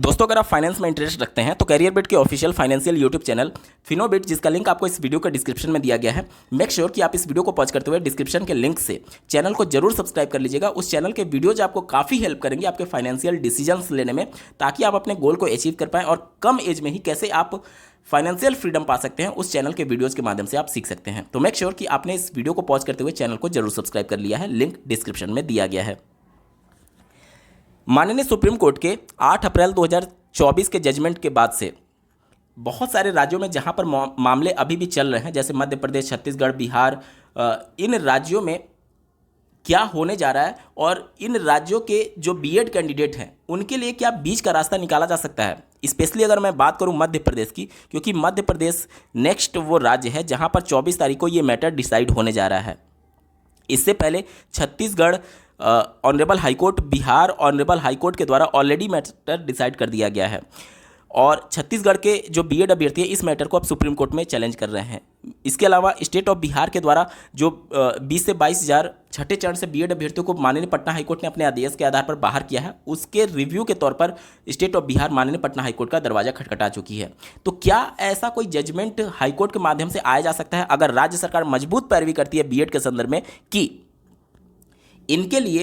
दोस्तों, अगर आप फाइनेंस में इंटरेस्ट रखते हैं तो कैरियर बिट के ऑफिशियल फाइनेंशियल यूट्यूब चैनल फिनोबिट, जिसका लिंक आपको इस वीडियो का डिस्क्रिप्शन में दिया गया है, मेक श्योर कि आप इस वीडियो को पॉज करते हुए डिस्क्रिप्शन के लिंक से चैनल को जरूर सब्सक्राइब कर लीजिएगा। उस चैनल के वीडियोज आपको काफ़ी हेल्प करेंगे आपके फाइनेंशियल डिसीजंस लेने में, ताकि आप अपने गोल को अचीव कर पाएँ और कम एज में ही कैसे आप फाइनेंशियल फ्रीडम पा सकते हैं उस चैनल के वीडियोज़ के माध्यम से आप सीख सकते हैं। तो मेक श्योर कि आपने इस वीडियो को पॉज करते हुए चैनल को जरूर सब्सक्राइब कर लिया है, लिंक डिस्क्रिप्शन में दिया गया है। माननीय सुप्रीम कोर्ट के 8 अप्रैल 2024 के जजमेंट के बाद से बहुत सारे राज्यों में जहां पर मामले अभी भी चल रहे हैं, जैसे मध्य प्रदेश, छत्तीसगढ़, बिहार, इन राज्यों में क्या होने जा रहा है और इन राज्यों के जो बीएड कैंडिडेट हैं उनके लिए क्या बीच का रास्ता निकाला जा सकता है। स्पेशली अगर मैं बात करूं मध्य प्रदेश की, क्योंकि मध्य प्रदेश नेक्स्ट वो राज्य है जहां पर 24 तारीख को ये मैटर डिसाइड होने जा रहा है। इससे पहले Chhattisgarh honourable high court, Bihar honourable high court के द्वारा ऑलरेडी मैटर डिसाइड कर दिया गया है और छत्तीसगढ़ के जो बीएड अभ्यर्थी है इस मैटर को अब सुप्रीम कोर्ट में चैलेंज कर रहे हैं। इसके अलावा स्टेट ऑफ बिहार के द्वारा जो 20 से 22 हज़ार छठे चरण से बीएड अभ्यर्थियों को माननीय पटना हाईकोर्ट ने अपने आदेश के आधार पर बाहर किया है, उसके रिव्यू के तौर पर स्टेट ऑफ बिहार माननीय पटना हाईकोर्ट का दरवाजा खटखटा चुकी है। तो क्या ऐसा कोई जजमेंट हाईकोर्ट के माध्यम से आया जा सकता है अगर राज्य सरकार मजबूत पैरवी करती है बीएड के संदर्भ में कि इनके लिए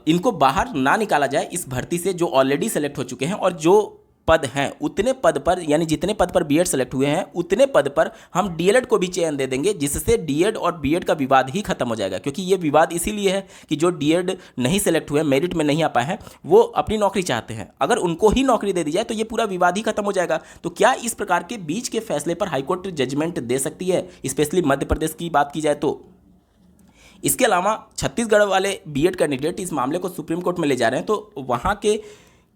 इनको बाहर ना निकाला जाए इस भर्ती से, जो ऑलरेडी सेलेक्ट हो चुके हैं और जो पद हैं उतने पद पर, यानी जितने पद पर बीएड सेलेक्ट हुए हैं उतने पद पर हम डीएलएड को भी चयन दे देंगे, जिससे डीएड और बीएड का विवाद ही खत्म हो जाएगा। क्योंकि ये विवाद इसीलिए है कि जो डीएड नहीं सेलेक्ट हुए, मेरिट में नहीं आ पाए हैं, वो अपनी नौकरी चाहते हैं। अगर उनको ही नौकरी दे दी जाए तो ये पूरा विवाद ही खत्म हो जाएगा। तो क्या इस प्रकार के बीच के फैसले पर हाईकोर्ट जजमेंट दे सकती है, स्पेशली मध्य प्रदेश की बात की जाए तो? इसके अलावा छत्तीसगढ़ वाले बीएड कैंडिडेट इस मामले को सुप्रीम कोर्ट में ले जा रहे हैं, तो वहाँ के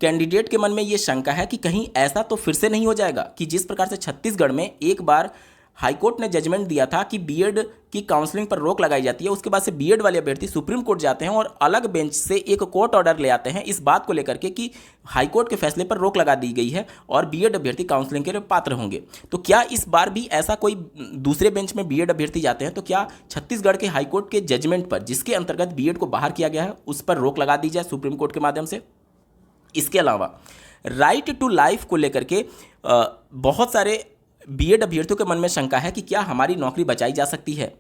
कैंडिडेट के मन में ये शंका है कि कहीं ऐसा तो फिर से नहीं हो जाएगा कि जिस प्रकार से छत्तीसगढ़ में एक बार हाईकोर्ट ने जजमेंट दिया था कि बीएड की काउंसलिंग पर रोक लगाई जाती है, उसके बाद से बीएड वाले अभ्यर्थी सुप्रीम कोर्ट जाते हैं और अलग बेंच से एक कोर्ट ऑर्डर ले आते हैं इस बात को लेकर के कि हाईकोर्ट के फैसले पर रोक लगा दी गई है और बीएड अभ्यर्थी काउंसलिंग के लिए पात्र होंगे। तो क्या इस बार भी ऐसा कोई दूसरे बेंच में बीएड अभ्यर्थी जाते हैं तो क्या छत्तीसगढ़ के हाईकोर्ट के जजमेंट पर, जिसके अंतर्गत बीएड को बाहर किया गया है, उस पर रोक लगा दी जाए सुप्रीम कोर्ट के माध्यम से? इसके अलावा राइट टू लाइफ को लेकर के बहुत सारे बीएड अभ्यर्थियों के मन में शंका है कि क्या हमारी नौकरी बचाई जा सकती है।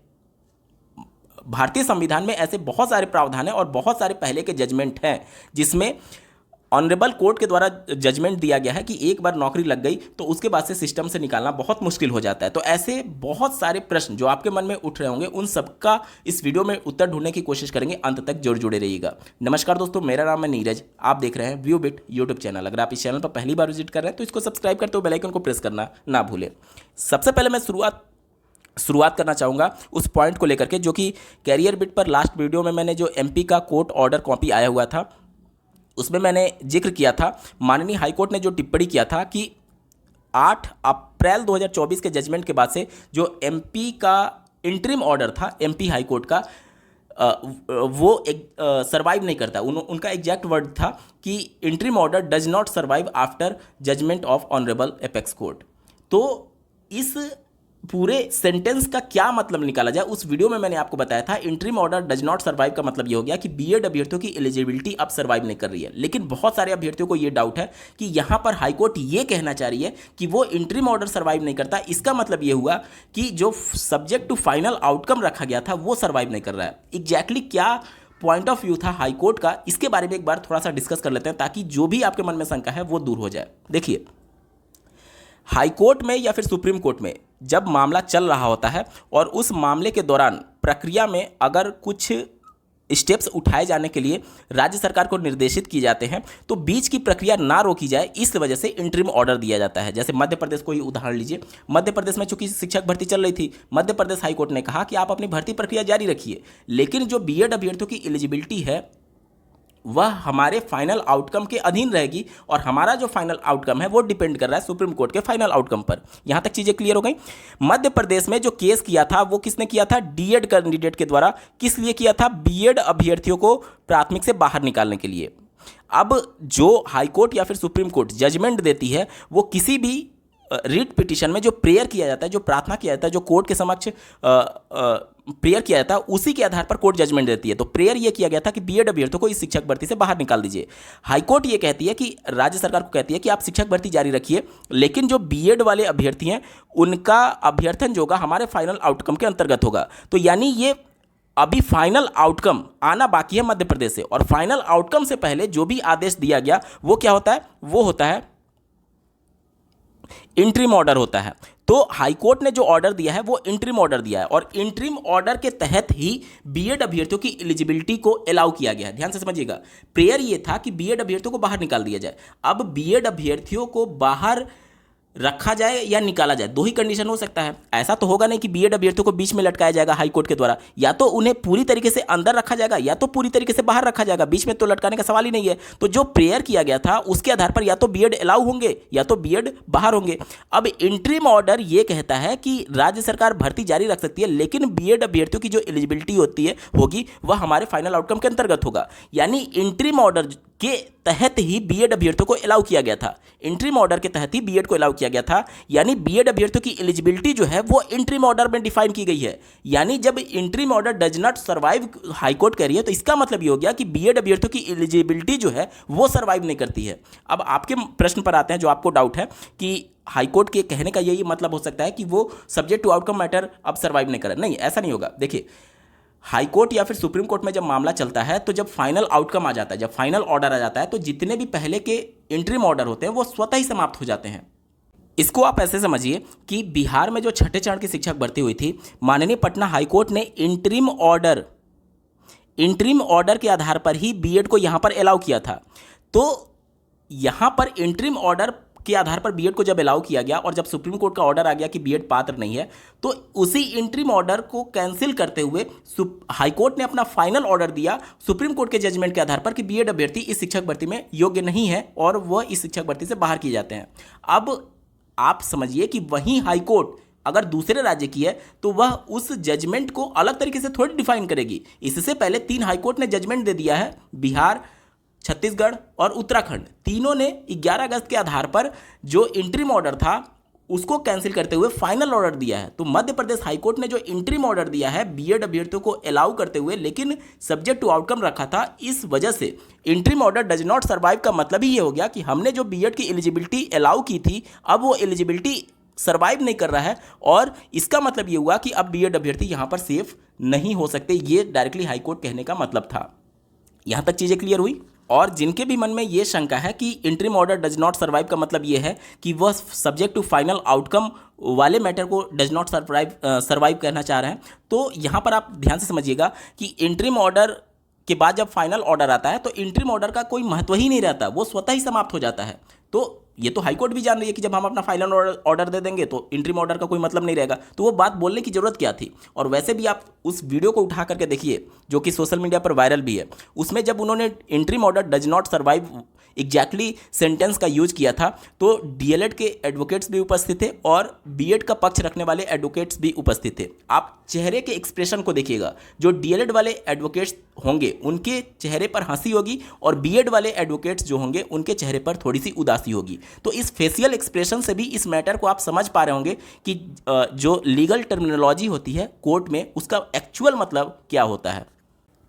भारतीय संविधान में ऐसे बहुत सारे प्रावधान हैं और बहुत सारे पहले के जजमेंट हैं जिसमें ऑनरेबल कोर्ट के द्वारा जजमेंट दिया गया है कि एक बार नौकरी लग गई तो उसके बाद से सिस्टम से निकालना बहुत मुश्किल हो जाता है। तो ऐसे बहुत सारे प्रश्न जो आपके मन में उठ रहे होंगे उन सबका इस वीडियो में उत्तर ढूंढने की कोशिश करेंगे। अंत तक जरूर जुड़े रहिएगा। नमस्कार दोस्तों, मेरा नाम है नीरज, आप देख रहे हैं व्यू बिट यूट्यूब चैनल। अगर आप इस चैनल पर पहली बार विजिट कर रहे हैं तो इसको सब्सक्राइब करते हुए बेल आइकन को प्रेस करना ना भूलें। सबसे पहले मैं शुरुआत करना चाहूँगा उस पॉइंट को लेकर के जो कि कैरियर बिट पर लास्ट वीडियो में मैंने जो एमपी का कोर्ट ऑर्डर कॉपी आया हुआ था उसमें मैंने जिक्र किया था। माननीय हाईकोर्ट ने जो टिप्पणी किया था कि 8 अप्रैल 2024 के जजमेंट के बाद से जो एमपी का इंटरिम ऑर्डर था एमपी हाईकोर्ट का, वो सर्वाइव नहीं करता। उनका एग्जैक्ट वर्ड था कि interim order does not survive after judgement of honourable apex court. तो इस पूरे सेंटेंस का क्या मतलब निकाला जाए उस वीडियो में मैंने आपको बताया था। Interim order does not survive का मतलब ये हो गया कि बीएड अभ्यर्थियों की एलिजिबिलिटी अब सर्वाइव नहीं कर रही है। लेकिन बहुत सारे अभ्यर्थियों को ये डाउट है कि यहाँ पर हाईकोर्ट ये कहना चाह रही है कि वो इंटरिम ऑर्डर सर्वाइव नहीं करता। इसका मतलब ये हुआ कि जो सब्जेक्ट टू फाइनल आउटकम रखा गया था वो सर्वाइव नहीं कर रहा है। एग्जैक्टली क्या पॉइंट ऑफ व्यू था हाईकोर्ट का, इसके बारे में एक बार थोड़ा सा डिस्कस कर लेते हैं ताकि जो भी आपके मन में शंका है वो दूर हो जाए। देखिए, हाईकोर्ट में या फिर सुप्रीम कोर्ट में जब मामला चल रहा होता है और उस मामले के दौरान प्रक्रिया में अगर कुछ स्टेप्स उठाए जाने के लिए राज्य सरकार को निर्देशित किए जाते हैं तो बीच की प्रक्रिया ना रोकी जाए, इस वजह से इंटरिम ऑर्डर दिया जाता है। जैसे मध्य प्रदेश को ही उदाहरण लीजिए। मध्य प्रदेश में चूंकि शिक्षक भर्ती चल रही थी, मध्य प्रदेश हाईकोर्ट ने कहा कि आप अपनी भर्ती प्रक्रिया जारी रखिए, लेकिन जो बीएड अभ्यर्थियों की एलिजिबिलिटी है वह हमारे फाइनल आउटकम के अधीन रहेगी और हमारा जो फाइनल आउटकम है वो डिपेंड कर रहा है सुप्रीम कोर्ट के फाइनल आउटकम पर। यहां तक चीजें क्लियर हो गई। मध्य प्रदेश में जो केस किया था वो किसने किया था? डीएड कैंडिडेट के द्वारा। किस लिए किया था? बीएड अभ्यर्थियों को प्राथमिक से बाहर निकालने के लिए। अब जो हाईकोर्ट या फिर सुप्रीम कोर्ट जजमेंट देती है वो किसी भी रिट पिटीशन में जो प्रेयर किया जाता है, जो प्रार्थना किया जाता है, जो कोर्ट के समक्ष प्रेयर किया जाता है उसी के आधार पर कोर्ट जजमेंट देती है। तो प्रेयर ये किया गया था कि बीएड अभ्यर्थियों को इस शिक्षक भर्ती से बाहर निकाल दीजिए। हाईकोर्ट ये कहती है कि राज्य सरकार को कहती है कि आप शिक्षक भर्ती जारी रखिए, लेकिन जो बीएड वाले अभ्यर्थी हैं उनका अभ्यर्थन जो होगा हमारे फाइनल आउटकम के अंतर्गत होगा। तो यानी ये अभी फाइनल आउटकम आना बाकी है मध्य प्रदेश से, और फाइनल आउटकम से पहले जो भी आदेश दिया गया वो क्या होता है, वो होता है इंटरिम ऑर्डर होता है। तो हाईकोर्ट ने जो ऑर्डर दिया है वो इंटरिम ऑर्डर दिया है, और इंटरिम ऑर्डर के तहत ही बीएड अभ्यर्थियों की एलिजिबिलिटी को अलाउ किया गया है। ध्यान से समझिएगा, प्रेयर ये था कि बीएड अभ्यर्थियों को बाहर निकाल दिया जाए। अब बीएड अभ्यर्थियों को बाहर रखा जाए या निकाला जाए, दो ही कंडीशन हो सकता है। ऐसा तो होगा नहीं कि बीएड अभ्यर्थियों को बीच में लटकाया जाएगा हाईकोर्ट के द्वारा, या तो उन्हें पूरी तरीके से अंदर रखा जाएगा या तो पूरी तरीके से बाहर रखा जाएगा, बीच में तो लटकाने का सवाल ही नहीं है। तो जो प्रेयर किया गया था उसके आधार पर या तो बीएड अलाउ होंगे या तो बीएड बाहर होंगे। अब इंटरिम ऑर्डर ये कहता है कि राज्य सरकार भर्ती जारी रख सकती है, लेकिन बीएड अभ्यर्थियों की जो एलिजिबिलिटी होगी वह हमारे फाइनल आउटकम के अंतर्गत होगा। यानी इंटरिम ऑर्डर के तहत ही बीएड अभ्यर्थियों को अलाउ किया गया था, इंटरिम ऑर्डर के तहत ही बीएड को अलाउ किया गया था। यानी बीएड अभ्यर्थियों की एलिजिबिलिटी जो है वो इंटरिम ऑर्डर में डिफाइन की गई है। यानी जब interim order does not survive high court कह रही है, तो इसका मतलब ये हो गया कि बीएड अभ्यर्थियों की एलिजिबिलिटी जो है वो सर्वाइव नहीं करती है। अब आपके प्रश्न पर आते हैं, जो आपको डाउट है कि हाईकोर्ट के कहने का यही मतलब हो सकता है कि वो सब्जेक्ट टू आउटकम मैटर अब सर्वाइव नहीं करे। नहीं, ऐसा नहीं होगा। देखिए, हाईकोर्ट या फिर सुप्रीम कोर्ट में जब मामला चलता है तो जब फाइनल आउटकम आ जाता है, जब फाइनल ऑर्डर आ जाता है, तो जितने भी पहले के इंटरिम ऑर्डर होते हैं वो स्वतः ही समाप्त हो जाते हैं। इसको आप ऐसे समझिए कि बिहार में जो छठे चरण की शिक्षक भर्ती हुई थी, माननीय पटना हाईकोर्ट ने इंटरिम ऑर्डर के आधार पर ही बीएड को यहां पर अलाउ किया था। तो यहां पर इंटरिम ऑर्डर के आधार पर बीएड को जब अलाउ किया गया और जब सुप्रीम कोर्ट का ऑर्डर आ गया कि बीएड पात्र नहीं है, तो उसी इंटरिम ऑर्डर को कैंसिल करते हुए हाईकोर्ट ने अपना फाइनल ऑर्डर दिया सुप्रीम कोर्ट के जजमेंट के आधार पर कि बीएड अभ्यर्थी इस शिक्षक भर्ती में योग्य नहीं है और वह इस शिक्षक भर्ती से बाहर किए जाते हैं। अब आप समझिए कि वही हाईकोर्ट अगर दूसरे राज्य की है तो वह उस जजमेंट को अलग तरीके से थोड़ी डिफाइन करेगी। इससे पहले 3 हाईकोर्ट ने जजमेंट दे दिया है, बिहार, छत्तीसगढ़ और उत्तराखंड, तीनों ने 11 अगस्त के आधार पर जो इंटरिम ऑर्डर था उसको कैंसिल करते हुए फाइनल ऑर्डर दिया है। तो मध्य प्रदेश हाईकोर्ट ने जो इंटरिम ऑर्डर दिया है बीएड अभ्यर्थियों को अलाउ करते हुए, लेकिन सब्जेक्ट टू आउटकम रखा था, इस वजह से interim order does not survive का मतलब ही ये हो गया कि हमने जो बीएड की एलिजिबिलिटी अलाउ की थी अब वो एलिजिबिलिटी सर्वाइव नहीं कर रहा है, और इसका मतलब ये हुआ कि अब बीएड अभ्यर्थी यहाँ पर सेफ नहीं हो सकते। ये डायरेक्टली हाईकोर्ट कहने का मतलब था। यहाँ तक चीज़ें क्लियर हुई। और जिनके भी मन में ये शंका है कि interim order does not survive का मतलब ये है कि वह सब्जेक्ट टू फाइनल आउटकम वाले मैटर को डज नॉट सर्वाइव कहना चाह रहे हैं, तो यहाँ पर आप ध्यान से समझिएगा कि इंटरिम ऑर्डर के बाद जब फाइनल ऑर्डर आता है तो इंटरिम ऑर्डर का कोई महत्व ही नहीं रहता, वो स्वतः ही समाप्त हो जाता है। तो ये तो हाईकोर्ट भी जान रही है कि जब हम अपना फाइनल ऑर्डर दे देंगे तो इंटरिम ऑर्डर का कोई मतलब नहीं रहेगा, तो वो बात बोलने की जरूरत क्या थी। और वैसे भी आप उस वीडियो को उठा करके देखिए जो कि सोशल मीडिया पर वायरल भी है, उसमें जब उन्होंने interim order does not survive exactly sentence का यूज किया था तो डीएलएड के एडवोकेट्स भी उपस्थित थे और बीएड का पक्ष रखने वाले एडवोकेट्स भी उपस्थित थे। आप चेहरे के एक्सप्रेशन को देखिएगा, जो डीएलएड वाले एडवोकेट्स होंगे उनके चेहरे पर हंसी होगी और बीएड वाले एडवोकेट्स जो होंगे उनके चेहरे पर थोड़ी सी उदासी होगी। तो इस फेशियल एक्सप्रेशन से भी इस मैटर को आप समझ पा रहे होंगे कि जो लीगल टर्मिनोलॉजी होती है कोर्ट में उसका एक्चुअल मतलब क्या होता है।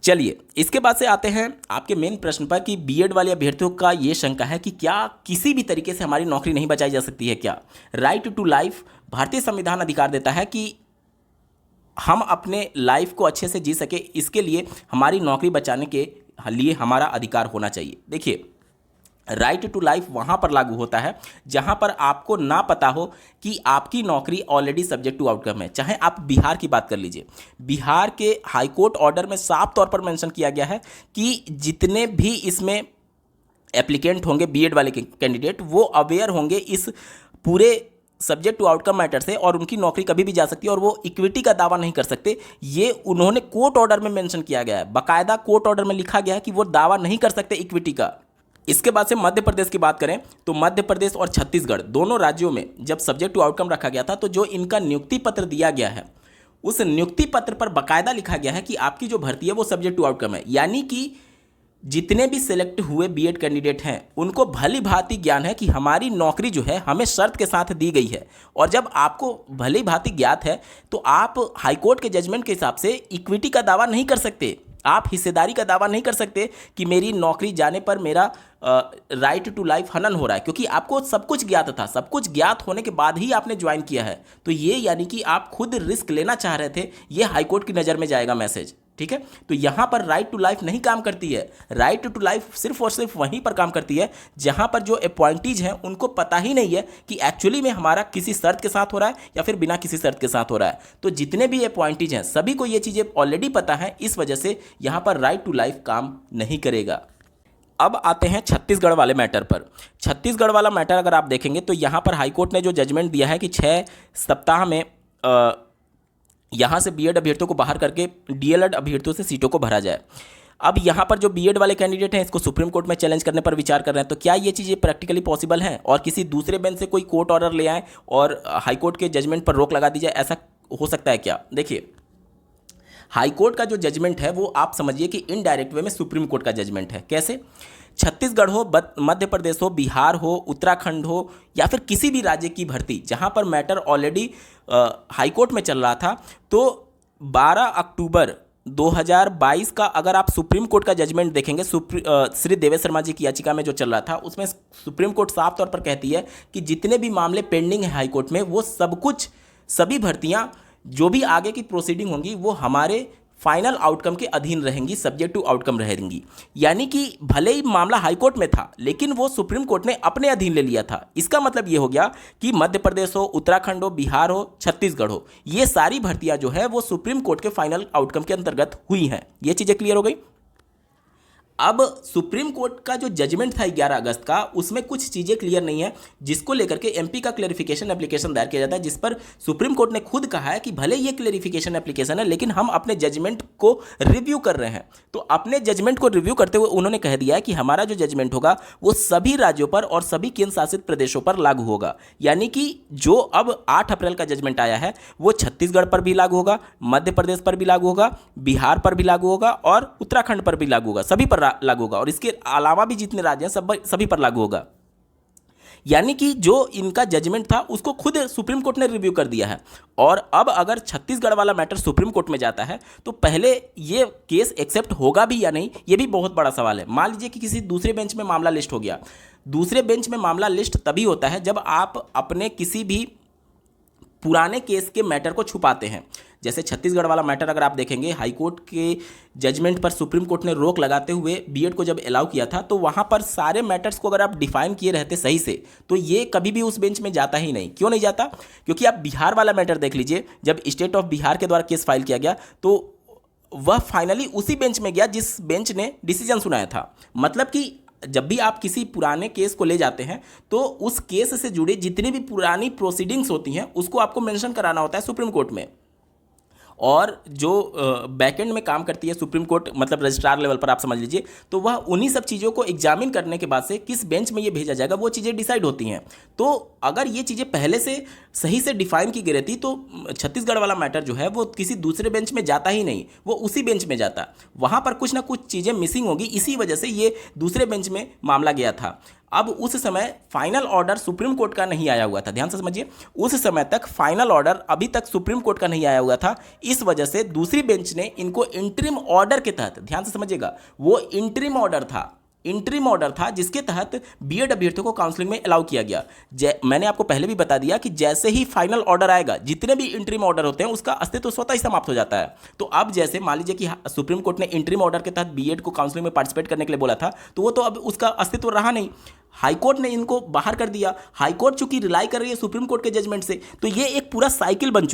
चलिए, इसके बाद से आते हैं आपके मेन प्रश्न पर कि बीएड वाले अभ्यर्थियों का ये शंका है कि क्या किसी भी तरीके से हमारी नौकरी नहीं बचाई जा सकती है क्या। राइट टू लाइफ, भारतीय संविधान अधिकार देता है कि हम अपने लाइफ को अच्छे से जी सके, इसके लिए हमारी नौकरी बचाने के लिए हमारा अधिकार होना चाहिए। देखिए, राइट टू लाइफ वहाँ पर लागू होता है जहाँ पर आपको ना पता हो कि आपकी नौकरी ऑलरेडी सब्जेक्ट टू आउटकम है। चाहे आप बिहार की बात कर लीजिए, बिहार के हाईकोर्ट ऑर्डर में साफ तौर पर मेंशन किया गया है कि जितने भी इसमें एप्लीकेंट होंगे बीएड वाले कैंडिडेट, वो अवेयर होंगे इस पूरे सब्जेक्ट टू आउटकम मैटर से और उनकी नौकरी कभी भी जा सकती है और वो इक्विटी का दावा नहीं कर सकते। ये उन्होंने कोर्ट ऑर्डर में मेंशन किया गया है, बाकायदा कोर्ट ऑर्डर में लिखा गया है कि वो दावा नहीं कर सकते इक्विटी का। इसके बाद से मध्य प्रदेश की बात करें तो मध्य प्रदेश और छत्तीसगढ़ दोनों राज्यों में जब सब्जेक्ट टू आउटकम रखा गया था तो जो इनका नियुक्ति पत्र दिया गया है उस नियुक्ति पत्र पर बाकायदा लिखा गया है कि आपकी जो भर्ती है वो सब्जेक्ट टू आउटकम है। यानी कि जितने भी सिलेक्ट हुए बीएड कैंडिडेट हैं उनको भली भांति ज्ञान है कि हमारी नौकरी जो है हमें शर्त के साथ दी गई है। और जब आपको भली भांति ज्ञात है तो आप हाईकोर्ट के जजमेंट के हिसाब से इक्विटी का दावा नहीं कर सकते, आप हिस्सेदारी का दावा नहीं कर सकते कि मेरी नौकरी जाने पर मेरा राइट टू लाइफ हनन हो रहा है, क्योंकि आपको सब कुछ ज्ञात था। सब कुछ ज्ञात होने के बाद ही आपने ज्वाइन किया है, तो ये यानी कि आप खुद रिस्क लेना चाह रहे थे, ये हाईकोर्ट की नज़र में जाएगा मैसेज। ठीक है, तो यहाँ पर राइट टू लाइफ नहीं काम करती है। राइट टू लाइफ सिर्फ और सिर्फ वहीं पर काम करती है जहाँ पर जो अपॉइंटीज हैं उनको पता ही नहीं है कि एक्चुअली में हमारा किसी शर्त के साथ हो रहा है या फिर बिना किसी शर्त के साथ हो रहा है। तो जितने भी अपॉइंटीज हैं सभी को ये चीज़ें ऑलरेडी पता है, इस वजह से यहाँ पर राइट टू लाइफ काम नहीं करेगा। अब आते हैं छत्तीसगढ़ वाले मैटर पर। छत्तीसगढ़ वाला मैटर अगर आप देखेंगे तो यहाँ पर हाईकोर्ट ने जो जजमेंट दिया है कि 6 सप्ताह में यहाँ से बीएड अभ्यर्थियों को बाहर करके डीएलएड अभ्यर्थियों से सीटों को भरा जाए। अब यहाँ पर जो बीएड वाले कैंडिडेट हैं इसको सुप्रीम कोर्ट में चैलेंज करने पर विचार कर रहे हैं। तो क्या ये चीज़ें प्रैक्टिकली पॉसिबल हैं और किसी दूसरे बेंच से कोई कोर्ट ऑर्डर ले आए और हाईकोर्ट के जजमेंट पर रोक लगा दी जाए, ऐसा हो सकता है क्या? देखिए, हाईकोर्ट का जो जजमेंट है वो आप समझिए कि इनडायरेक्ट वे में सुप्रीम कोर्ट का जजमेंट है। कैसे? छत्तीसगढ़ हो, मध्य प्रदेश हो, बिहार हो, उत्तराखंड हो या फिर किसी भी राज्य की भर्ती जहां पर मैटर ऑलरेडी हाईकोर्ट में चल रहा था, तो 12 अक्टूबर 2022 का अगर आप सुप्रीम कोर्ट का जजमेंट देखेंगे, श्री देवेश शर्मा जी की याचिका में जो चल रहा था उसमें सुप्रीम कोर्ट साफ तौर पर कहती है कि जितने भी मामले पेंडिंग है हाईकोर्ट में वो सब कुछ, सभी भर्तियाँ जो भी आगे की प्रोसीडिंग होंगी वो हमारे फाइनल आउटकम के अधीन रहेंगी, सब्जेक्ट टू आउटकम रहेंगी। यानी कि भले ही मामला हाईकोर्ट में था लेकिन वो सुप्रीम कोर्ट ने अपने अधीन ले लिया था। इसका मतलब ये हो गया कि मध्य प्रदेश हो, उत्तराखंड हो, बिहार हो, छत्तीसगढ़ हो, ये सारी भर्तियां जो है वो सुप्रीम कोर्ट के फाइनल आउटकम के अंतर्गत हुई हैं। ये चीज़ें क्लियर हो गई। अब सुप्रीम कोर्ट का जो जजमेंट था 11 अगस्त का, उसमें कुछ चीज़ें क्लियर नहीं है, जिसको लेकर के एमपी का क्लेरिफिकेशन एप्लीकेशन दायर किया जाता है, जिस पर सुप्रीम कोर्ट ने खुद कहा है कि भले ये क्लेरिफिकेशन एप्लीकेशन है लेकिन हम अपने जजमेंट को रिव्यू कर रहे हैं। तो अपने जजमेंट को रिव्यू करते हुए उन्होंने कह दिया है कि हमारा जो जजमेंट होगा वो सभी राज्यों पर और सभी केंद्र शासित प्रदेशों पर लागू होगा। यानी कि जो अब 8 अप्रैल का जजमेंट आया है वो छत्तीसगढ़ पर भी लागू होगा, मध्य प्रदेश पर भी लागू होगा, बिहार पर भी लागू होगा और उत्तराखंड पर भी लागू होगा, सभी पर लागू होगा और इसके अलावा भी जितने राज्य हैं सभी पर लागू होगा। यानी कि जो इनका जजमेंट था उसको खुद सुप्रीम कोर्ट ने रिव्यू कर दिया है। और अब अगर छत्तीसगढ़ वाला मैटर सुप्रीम कोर्ट में जाता है तो पहले ये केस एक्सेप्ट होगा भी या नहीं, ये भी बहुत बड़ा सवाल है। मान लीजिए कि किसी दूसरे बेंच में मामला लिस्ट हो गया। दूसरे बेंच में मामला लिस्ट तभी होता है जब आप अपने किसी भी पुराने केस के मैटर को छुपाते हैं। जैसे छत्तीसगढ़ वाला मैटर अगर आप देखेंगे, हाईकोर्ट के जजमेंट पर सुप्रीम कोर्ट ने रोक लगाते हुए बीएड को जब अलाउ किया था तो वहाँ पर सारे मैटर्स को अगर आप डिफाइन किए रहते सही से तो ये कभी भी उस बेंच में जाता ही नहीं। क्यों नहीं जाता? क्योंकि आप बिहार वाला मैटर देख लीजिए, जब स्टेट ऑफ बिहार के द्वारा केस फाइल किया गया तो वह फाइनली उसी बेंच में गया जिस बेंच ने डिसीजन सुनाया था। मतलब कि जब भी आप किसी पुराने केस को ले जाते हैं तो उस केस से जुड़ी जितनी भी पुरानी प्रोसीडिंग्स होती हैं उसको आपको मेंशन कराना होता है सुप्रीम कोर्ट में। और जो बैकएंड में काम करती है सुप्रीम कोर्ट, मतलब रजिस्ट्रार लेवल पर आप समझ लीजिए, तो वह उन्हीं सब चीज़ों को एग्जामिन करने के बाद से किस बेंच में ये भेजा जाएगा वो चीज़ें डिसाइड होती हैं। तो अगर ये चीज़ें पहले से सही से डिफाइन की गई रहती तो छत्तीसगढ़ वाला मैटर जो है वो किसी दूसरे बेंच में जाता ही नहीं, वो उसी बेंच में जाता। वहाँ पर कुछ ना कुछ चीज़ें मिसिंग होगी, इसी वजह से ये दूसरे बेंच में मामला गया था। अब उस समय फाइनल ऑर्डर सुप्रीम कोर्ट का नहीं आया हुआ था, ध्यान से समझिए, उस समय तक फाइनल ऑर्डर अभी तक सुप्रीम कोर्ट का नहीं आया हुआ था। इस वजह से दूसरी बेंच ने इनको इंटरिम ऑर्डर के तहत, ध्यान से समझिएगा, वो इंटरिम ऑर्डर था जिसके तहत बीएड अभ्यर्थियों को काउंसलिंग में अलाउ किया गया। मैंने आपको पहले भी बता दिया कि जैसे ही फाइनल ऑर्डर आएगा जितने भी इंटरिम ऑर्डर होते हैं उसका अस्तित्व स्वतः ही समाप्त हो जाता है। तो अब जैसे मान लीजिए कि सुप्रीम कोर्ट ने इंटरिम ऑर्डर के तहत बीएड को काउंसलिंग में पार्टिसिपेट करने के लिए बोला था तो वो तो अब उसका अस्तित्व रहा नहीं, हाईकोर्ट ने इनको बाहर कर दिया। हाईकोर्ट चूंकि रिलाई कर रही है सुप्रीम कोर्ट के जजमेंट से, तो ये एक पूरा साइकिल बन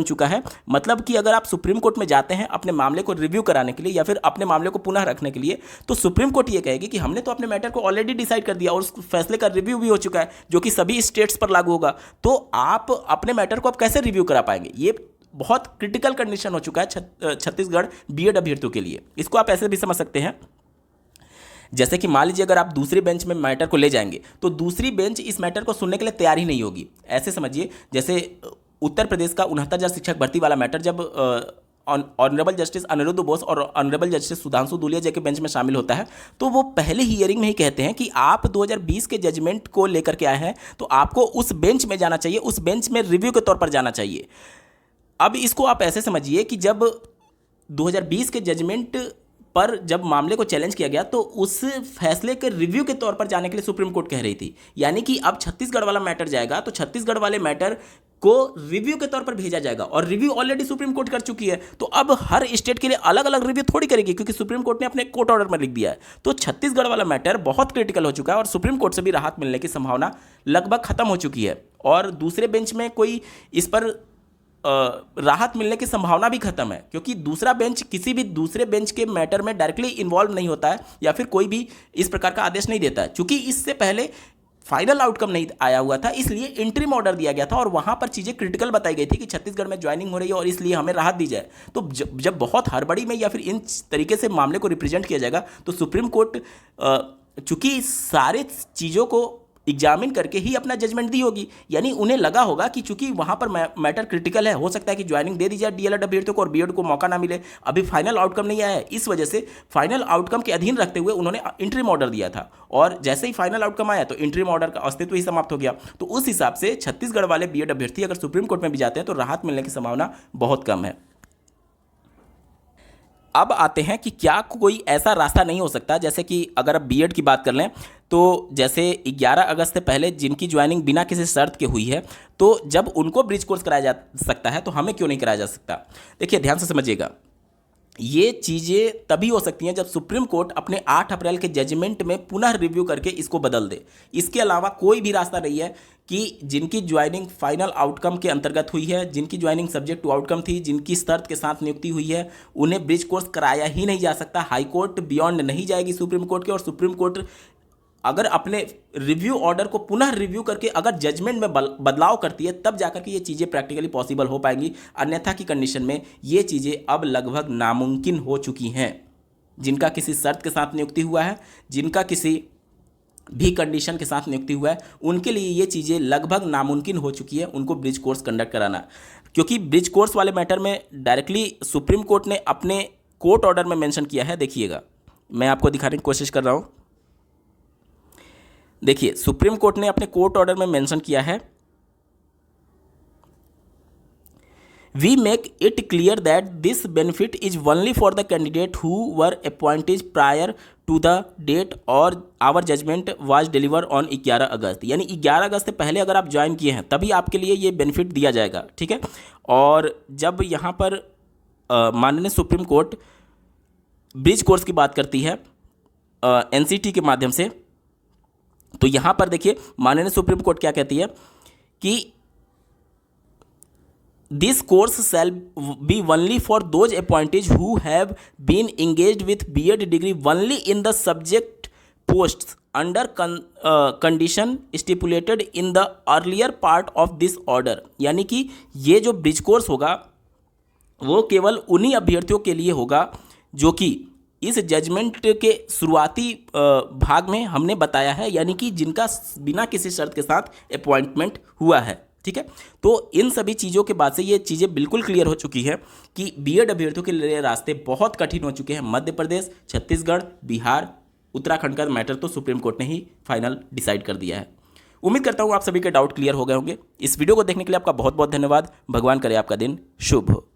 चुका है। मतलब कि अगर आप सुप्रीम कोर्ट में जाते हैं अपने मामले को रिव्यू कराने के लिए या फिर अपने मामले को पुनः रखने के लिए, तो सुप्रीम कोर्ट ये कहेगी कि हमने तो अपने मैटर को ऑलरेडी डिसाइड कर दिया और उस फैसले का रिव्यू भी हो चुका है जो कि सभी स्टेट्स पर लागू होगा, तो आप अपने मैटर को आप कैसे रिव्यू करा पाएंगे? ये बहुत क्रिटिकल कंडीशन हो चुका है छत्तीसगढ़ बीएड अभ्यर्थियों के लिए। इसको आप ऐसे भी समझ सकते हैं, जैसे कि मान लीजिए अगर आप दूसरी बेंच में मैटर को ले जाएंगे तो दूसरी बेंच इस मैटर को सुनने के लिए तैयार ही नहीं होगी। ऐसे समझिए, जैसे उत्तर प्रदेश का 69,000 शिक्षक भर्ती वाला मैटर जब ऑनरेबल जस्टिस अनिरुद्ध बोस और ऑनरेबल जस्टिस सुधांशु दुलिया जी के बेंच में शामिल होता है, तो वो पहले ही हियरिंग में ही कहते हैं कि आप 2020 के जजमेंट को लेकर के आए हैं तो आपको उस बेंच में जाना चाहिए, उस बेंच में रिव्यू के तौर पर जाना चाहिए। अब इसको आप ऐसे समझिए कि जब 2020 के जजमेंट पर जब मामले को चैलेंज किया गया तो उस फैसले के रिव्यू के तौर पर जाने के लिए सुप्रीम कोर्ट कह रही थी, यानी कि अब छत्तीसगढ़ वाला मैटर जाएगा तो छत्तीसगढ़ वाले मैटर को रिव्यू के तौर पर भेजा जाएगा, और रिव्यू ऑलरेडी सुप्रीम कोर्ट कर चुकी है, तो अब हर स्टेट के लिए अलग अलग रिव्यू थोड़ी करेगी, क्योंकि सुप्रीम कोर्ट ने अपने कोर्ट ऑर्डर में लिख दिया है। तो छत्तीसगढ़ वाला मैटर बहुत क्रिटिकल हो चुका है और सुप्रीम कोर्ट से भी राहत मिलने की संभावना लगभग खत्म हो चुकी है, और दूसरे बेंच में कोई इस पर राहत मिलने की संभावना भी खत्म है, क्योंकि दूसरा बेंच किसी भी दूसरे बेंच के मैटर में डायरेक्टली इन्वॉल्व नहीं होता है या फिर कोई भी इस प्रकार का आदेश नहीं देता है। चूंकि इससे पहले फाइनल आउटकम नहीं आया हुआ था, इसलिए इंटरिम ऑर्डर दिया गया था और वहां पर चीज़ें क्रिटिकल बताई गई थी कि छत्तीसगढ़ में ज्वाइनिंग हो रही है और इसलिए हमें राहत दी जाए। तो जब बहुत हड़बड़ी में या फिर इन तरीके से मामले को रिप्रेजेंट किया जाएगा तो सुप्रीम कोर्ट चूंकि सारे चीज़ों को एग्जामिन करके ही अपना जजमेंट दी होगी, यानी उन्हें लगा होगा कि चूंकि वहां पर मैटर क्रिटिकल है, हो सकता है कि ज्वाइनिंग दे दी जाए डीएलएड अभ्यर्थियों को और बीएड को मौका ना मिले, अभी फाइनल आउटकम नहीं आया है, इस वजह से फाइनल आउटकम के अधीन रखते हुए उन्होंने इंटरिम ऑर्डर दिया था, और जैसे ही फाइनल आउटकम आया तो इंटरिम ऑर्डर का अस्तित्व ही समाप्त हो गया। तो उस हिसाब से छत्तीसगढ़ वाले बीएड अभ्यर्थी अगर सुप्रीम कोर्ट में भी जाते हैं तो राहत मिलने की संभावना बहुत कम है। अब आते हैं कि क्या कोई ऐसा रास्ता नहीं हो सकता, जैसे कि अगर अब बीएड की बात कर लें तो जैसे 11 अगस्त से पहले जिनकी ज्वाइनिंग बिना किसी शर्त के हुई है, तो जब उनको ब्रिज कोर्स कराया जा सकता है तो हमें क्यों नहीं कराया जा सकता। देखिए ध्यान से समझिएगा, ये चीज़ें तभी हो सकती हैं जब सुप्रीम कोर्ट अपने 8 अप्रैल के जजमेंट में पुनः रिव्यू करके इसको बदल दे। इसके अलावा कोई भी रास्ता नहीं है कि जिनकी ज्वाइनिंग फाइनल आउटकम के अंतर्गत हुई है, जिनकी ज्वाइनिंग सब्जेक्ट टू आउटकम थी, जिनकी शर्त के साथ नियुक्ति हुई है, उन्हें ब्रिज कोर्स कराया ही नहीं जा सकता। हाई कोर्ट बियॉन्ड नहीं जाएगी सुप्रीम कोर्ट के, और सुप्रीम कोर्ट अगर अपने रिव्यू ऑर्डर को पुनः रिव्यू करके अगर जजमेंट में बदलाव करती है तब जाकर के ये चीज़ें प्रैक्टिकली पॉसिबल हो पाएंगी, अन्यथा की कंडीशन में ये चीज़ें अब लगभग नामुमकिन हो चुकी हैं। जिनका किसी शर्त के साथ नियुक्ति हुआ है, जिनका किसी भी कंडीशन के साथ नियुक्ति हुआ है, उनके लिए ये चीज़ें लगभग नामुमकिन हो चुकी है उनको ब्रिज कोर्स कंडक्ट कराना, क्योंकि ब्रिज कोर्स वाले मैटर में डायरेक्टली सुप्रीम कोर्ट ने अपने कोर्ट ऑर्डर में मेंशन किया है। देखिएगा, मैं आपको दिखाने की कोशिश कर रहा हूँ। देखिए, सुप्रीम कोर्ट ने अपने कोर्ट ऑर्डर में मेंशन किया है, we make it clear that this benefit is only for the candidate who were appointed prior to the date और our judgement was deliver on 11 August. यानी 11 अगस्त से पहले अगर आप ज्वाइन किए हैं तभी आपके लिए ये बेनिफिट दिया जाएगा, ठीक है। और जब यहाँ पर माननीय सुप्रीम कोर्ट ब्रिज कोर्स की बात करती है एनसीटी के माध्यम से, तो यहां पर देखिए माननीय सुप्रीम कोर्ट क्या कहती है कि this course shall be only for those appointees who have been engaged with BEd degree only in the subject posts under condition stipulated in the earlier part of this order. यानी कि ये जो bridge course होगा वो केवल उन्हीं अभ्यर्थियों के लिए होगा जो कि इस जजमेंट के शुरुआती भाग में हमने बताया है, यानी कि जिनका बिना किसी शर्त के साथ अपॉइंटमेंट हुआ है, ठीक है। तो इन सभी चीज़ों के बाद से ये चीज़ें बिल्कुल क्लियर हो चुकी है कि बीएड अभ्यर्थियों के लिए रास्ते बहुत कठिन हो चुके हैं। मध्य प्रदेश, छत्तीसगढ़, बिहार, उत्तराखंड का मैटर तो सुप्रीम कोर्ट ने ही फाइनल डिसाइड कर दिया है। उम्मीद करता हूँ आप सभी के डाउट क्लियर हो गए होंगे। इस वीडियो को देखने के लिए आपका बहुत बहुत धन्यवाद। भगवान करे आपका दिन शुभ हो।